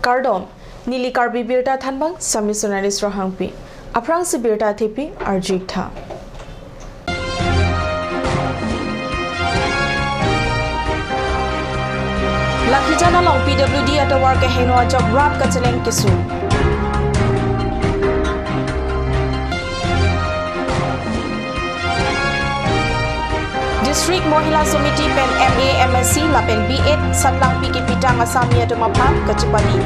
Kardom, Nili Karbi Birta Thanbang, Samisonaris Rohangpi, Aprang si Birta Thipi, Arjikta. Lakijana long PWD at the work a heno job rat Kateleng Kisu. District Mohila Samiti pen MA MSc lapen B8 Satlang Piki Pitang Asamia Tumapan Kachipadi.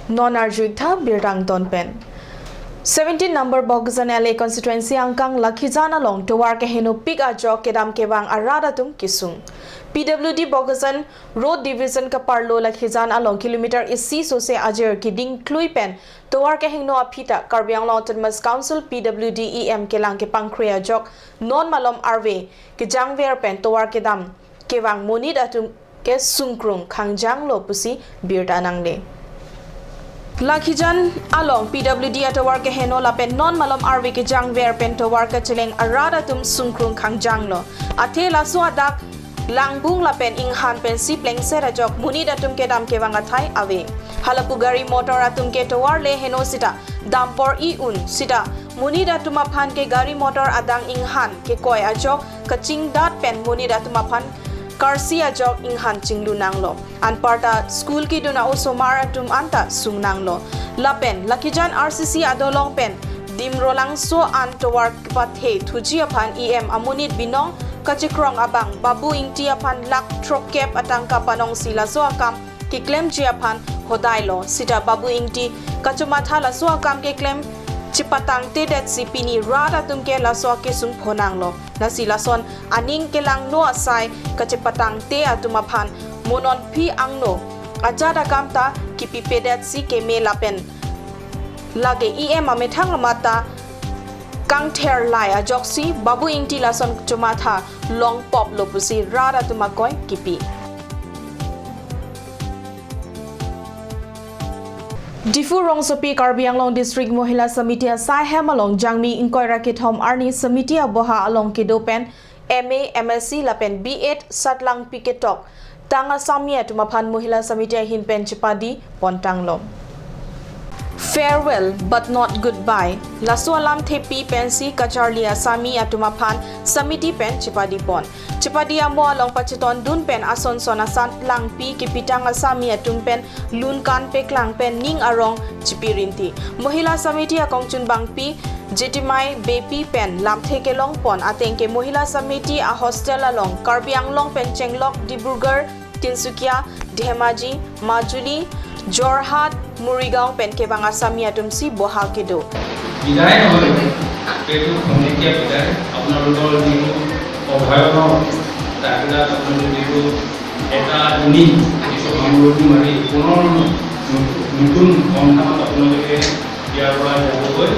Non-Arjikta Birang Don Pen. 17 number Bogazan LA constituency angkang Lakijana long to work a heno pig a jog kedam kewang aradatum kisung. PWD Bogazan Road Division Kaparlo Lakijana along kilometer is C so se ajer kiding Kluipen to work a heno apita Karbiang Autonomous Council PWD EM kelang ke pankrea jog non malom RV ke jangwer pen to work kedam kewang monid atum ke sungkrung kangjang lo pusi birta nangle. Lakijan along PWD at work heno lapen non malom RV ke jang ver pen to work chileng arada tum sungkrung khang jang lo athe la swadak langbung lapen inghan pen si pleng se rajok muni datum ke dam ke wanga thai ave halapu gari motor atum ke to war le heno sita dampor I un sita muni datum aphan ke gari motor adang inghan ke koi ajok kaching dat pen muni datum aphan Karsi ajok inghan chinglu nanglo anparta school ki duna oso maratum anta sung nanglo lapen Lakijan RCC adolong pen dimrolang so antowar pathe thuji aphan EM amunit binong kachikrong abang babu ingti aphan lak trokep atangka panong sila so akam ki claim ji aphan hodailo sita babu ingti kachumatha la so akam ke claim Cipatang tedet si pini rada tumke laso ke sung phonang lo nasi lason aning kelang no asai kacipatang te atumapan monon pi angno ajada kamta kipi pedet si ke me lapen lage EM amethang mata kang ther lai ajoksi babu ingti lason chumatha long pop lopusi rada tumakoi kipi Difu Rongsopi Karbi along District Mohila Samiti Sai Hemalong Jangmi Inkoi Rakit Home Arni Samiti Boha along Kidopen MA MSc Lapen B8 Satlang Piketok Tanga Samia Tumapan Mohila Samiti Hinpen Chipadi Pontanglom Farewell but not goodbye. Laso alam tepi pensi kacharlia sami atumapan samiti pen chipadi pon. Chipadi amo along pachiton dun pen ason sonasan lang pi kipitang asami atumpen lun kan peklang pen ning arong chipirinti. Mohila samiti akong chunbang pi jetimai bepi pen lam theke long pon atengke mohila samiti a hostel along Karbiang long pen chenglok Dibrugarh Tinsukia Dhemaji Majuli Jorhat Murigaon pen ke bang asami atum si boha kedo বিদায় হল পেটু খনিকিয়া বিদায় আপোনালোকৰ যিটো অভয়ন তাৰপিছত আপোনালোকৰ যিটো এটা উনি কিছু সামগ্ৰী মাৰি পুনৰ নতুন পন্থাত আপোনালোকে ইয়াৰ পৰা যাবগৈ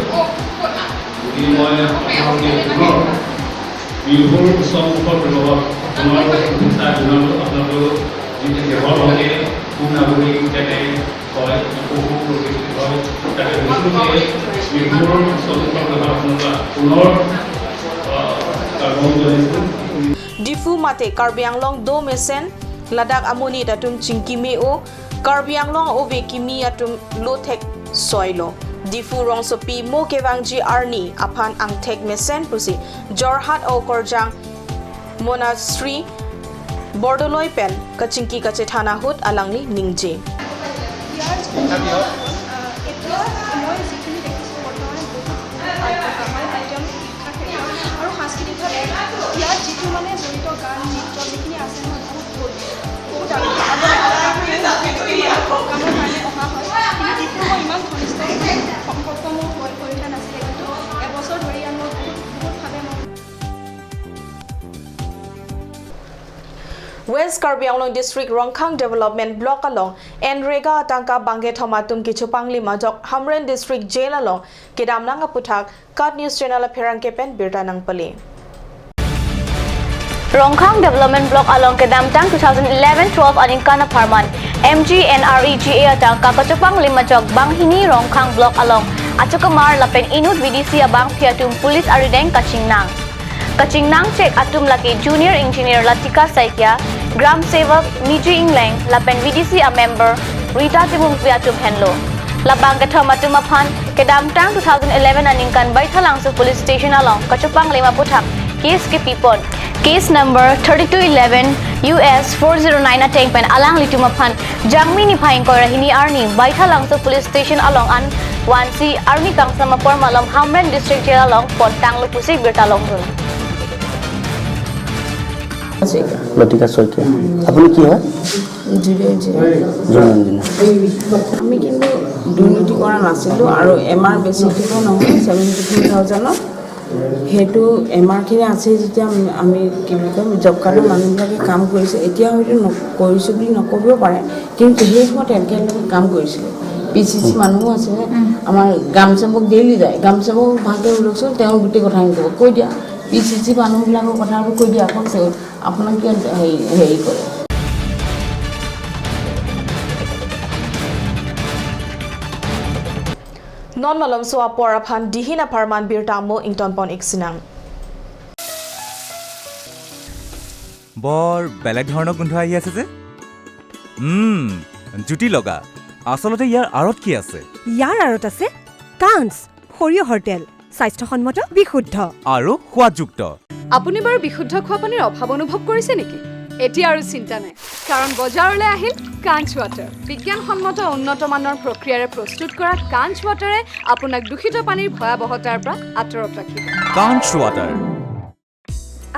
যদি মই আপোনালোকে পুনৰ বিহুৰ উৎসৱৰ লগত পুনৰ চিন্তা জনালো আপোনালোকৰ যিটো দেহৰ লগে নাগৰিক যাতে হয় বহু প্ৰকৃতি হয় তাকে বিশেষভাৱে বিহুৰ উৎসৱৰ লগত পুনৰ Difu mate Karbiang long do mesen ladak amoni datum chingkime o Karbiang long ove kimi atum lothek soilo Difu rongsopi mo kewangji arni aphan angthek mesen pusi Jorhat o korjang monastery Bordoloi pen kachingki kachethana hut alangli ningje West Karbiang long district Rongkhang development block along Enrega tangka bangge thomatum kichupang lima jok Hamren district jail along kidam nang aputhak Kat News channel apherang kepen birta nang pali Rongkhang development block along kedam tang 2011-12 aninkana parman MGNREGA tangka kachupang lima jok banghini Rongkhang block along achukamar lapen inut VDC abang piatum police arideng kachingnang Kachingnang cek atum laki junior engineer Latika Saikia Gram Sevak Niji Ingleng lapen VDC a member Rita Timung Viatum Henlo. Labang Gathamatum Mapan Kedam Tang 2011 aningkan Baithalangsu Police Station along Kachupang Lima Putak case ke Pipon. Case number 3211 US 409 atengpen alang litumapan jangmi ni phaing ko rahini arni Baithalangsu Police Station along an 1C arni kangsama por malom Hamren District Jail along Pontang Lupusik Bertalong dun. লতিকা শইকীয়া আপুনি কি হয় আমি কিন্তু দুৰ্নীতি কৰা নাছিলোঁ আৰু এমআৰ বেছি দিব নহয় 72,000 সেইটো এমআৰখিনি আছে যেতিয়া আমি কি বুলি কম জব কাৰ্ডৰ মানুহবিলাকে কাম কৰিছে এতিয়া হয়তো কৰিছোঁ বুলি নক'ব পাৰে কিন্তু সেই সময়ত তেওঁলোকে কাম কৰিছিলে পিচিচি মানুহো আছে আমাৰ গামচেবক ডেইলি যায় গামচেবক ভালকৈ ওলাইছোঁ তেওঁ গোটেই কথাখিনি ক'ব কৈ দিয়া পিচিচি মানুহবিলাকৰ কথাটো কৈ দিয়া আকৌ আপোনাক কিয় হেৰি কৰে Non malam suwa poraphan dihina parman birtamo ington pon iksinang. বৰ বেলেগ ধৰণৰ গোন্ধ আহি আছে যে জুতি লগা আচলতে ইয়াৰ আঁৰত কি আছে ইয়াৰ আঁৰত আছে কাঞ্চ সৰিয়হৰ তেল স্বাস্থ্যসন্মত বিশুদ্ধ আৰু সোৱাদযুক্ত আপুনি বাৰু বিশুদ্ধ খোৱা পানীৰ অভাৱ অনুভৱ কৰিছে নেকি এতিয়া আৰু চিন্তা নাই কাৰণ বজাৰলৈ আহিল কাঞ্চ ৱাটাৰ বিজ্ঞানসন্মত উন্নত মানৰ প্ৰক্ৰিয়াৰে প্ৰস্তুত কৰা কাঞ্চ ৱাটাৰে আপোনাক দূষিত পানীৰ ভয়াৱহতাৰ পৰা আঁতৰত ৰাখিব কাঞ্চ ৱাটাৰ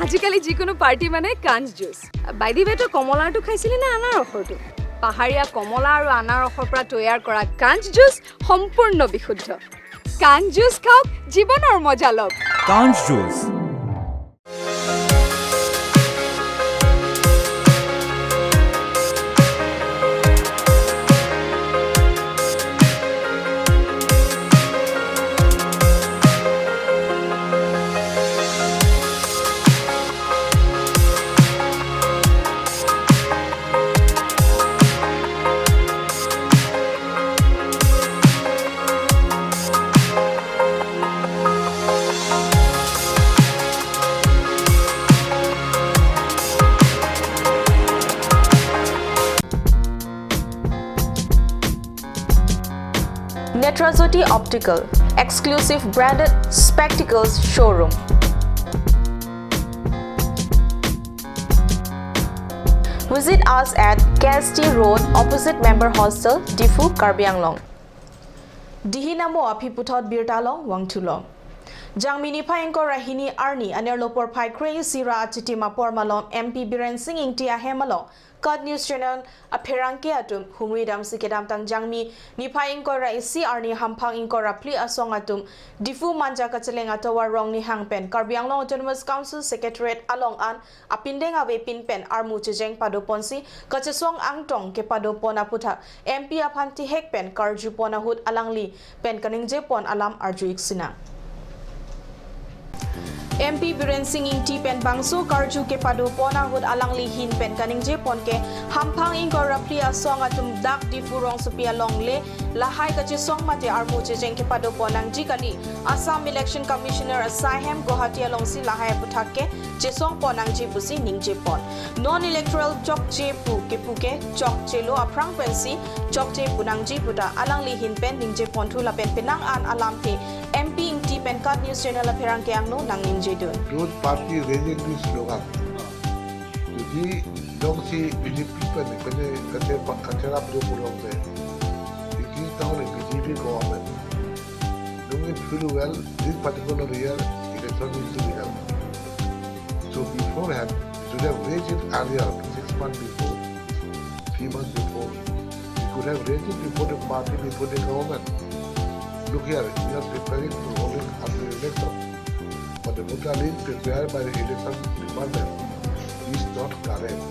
আজিকালি যিকোনো পাৰ্টি মানে কাঞ্চ জুচ বাইদি বেটো কমলাৰটো খাইছিলে নে আনাৰসৰটো পাহাৰীয়া কমলা আৰু আনাৰসৰ পৰা তৈয়াৰ কৰা কাঞ্চ জুচ সম্পূৰ্ণ বিশুদ্ধ কাঞ্চ জুচ খাওক জীৱনৰ মজা লওক কাঞ্চ juice Netrajoti Optical, exclusive branded spectacles showroom. Visit us at KST Road, opposite Member Hostel, Difu, Karbi Anglong. Dihinamo apiputot birtalong wangtulong. Jangmini Payenko Rahini Arni, Anerlopor Pai Krey Sira Atitima Pormalom, MP Biren Singing Tia Hemalong. Cod News Channel apherangke atum humridam sikedam tang jangmi nipai inkora isi arni hampang inkora pli asong atum difu manja kacheleng atawa rong ni hangpen Karbi Anglong Autonomous Council Secretariat along an apindeng awe pinpen armu chejeng padoponsi kachesong angtong ke padopon aputha MP aphanti hekpen karju ponahut alangli pen kaningje pon alam arju iksina MP Biren Singing T pen bangso karju ke padu pona hud alang lihin pen kaning je pon ke hampang ingko raplia song atum dak di furong supia long le lahai kachi song mate armu che jeng ke padu ponang jikali Assam Election Commissioner Asaihem Guwahati along si lahai puthak ke je song ponang je pusi ning je pon non electoral chok je pu ke chok je lo aprang pen si chok je punang ji puta alang lihin pen ning je pon thula pen penang an alam te MP ing T pen Cod News Channel apherang ke angno nang ning Those parties raising this slogan. You don't see BJP people catching up to belong there. It is now a BJP government. Don't it feel well, this particular year election is to be held. So beforehand, you should have raised it earlier, 6 months before, 3 months before. You could have raised it before the party, before the government. Look here, we are preparing for holding after the election. But the voter list prepared by the election department is not correct.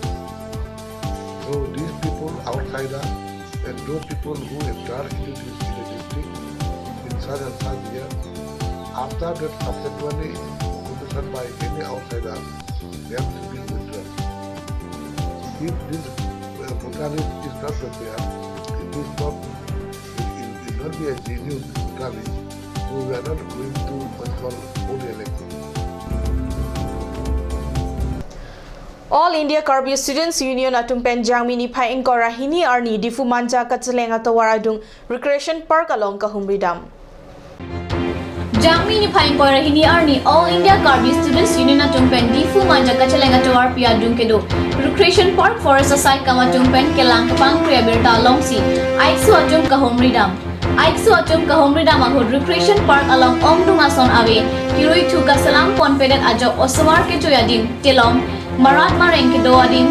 So these people outsiders and those people who enter into the district in such and such year, after that subsequently votation by any outsider, they have to be withdrawn. If this voter list is not prepared, it will not be a genuine voter list. So we are not going to what's called hold election. All India Karbi Students Union atumpen jangmini phai ingkora hini arni difu manja kacheleng atawaradung recreation park along Kahumri Dam. Jangmini phai ingkora hini arni All India Karbi Students Union atumpen difu manja kacheleng atawar piadung kedo recreation park forest asai kama tumpen kelang kapang kriya birta longsi aiksu atum Kahumri Dam. Aiksu atum Kahumri Dam ahod recreation park along Omdungason awe kiroi thu kasalam ponpedet ajo oswar ke choyadim telong Marat mareng ke doadim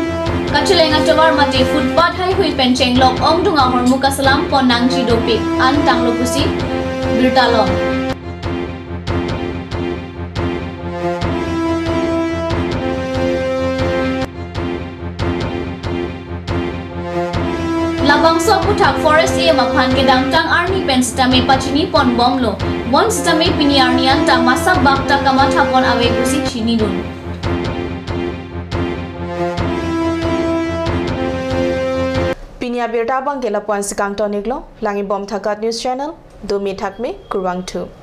kacelenga tawar mati footpath hai hui penceng lok Omdunga hormu kasalam ponang chidopik antang lokusi birtalong Labangso putak forest e maphan ke dangtang army pen stame pachini pon bomlo bon stame pini army antang masa bakta kama thapon awe kusi chini dun Pinia birta bang gela pon sikang toniklo langi bom thakat news channel 2 mi thakme kurwang 2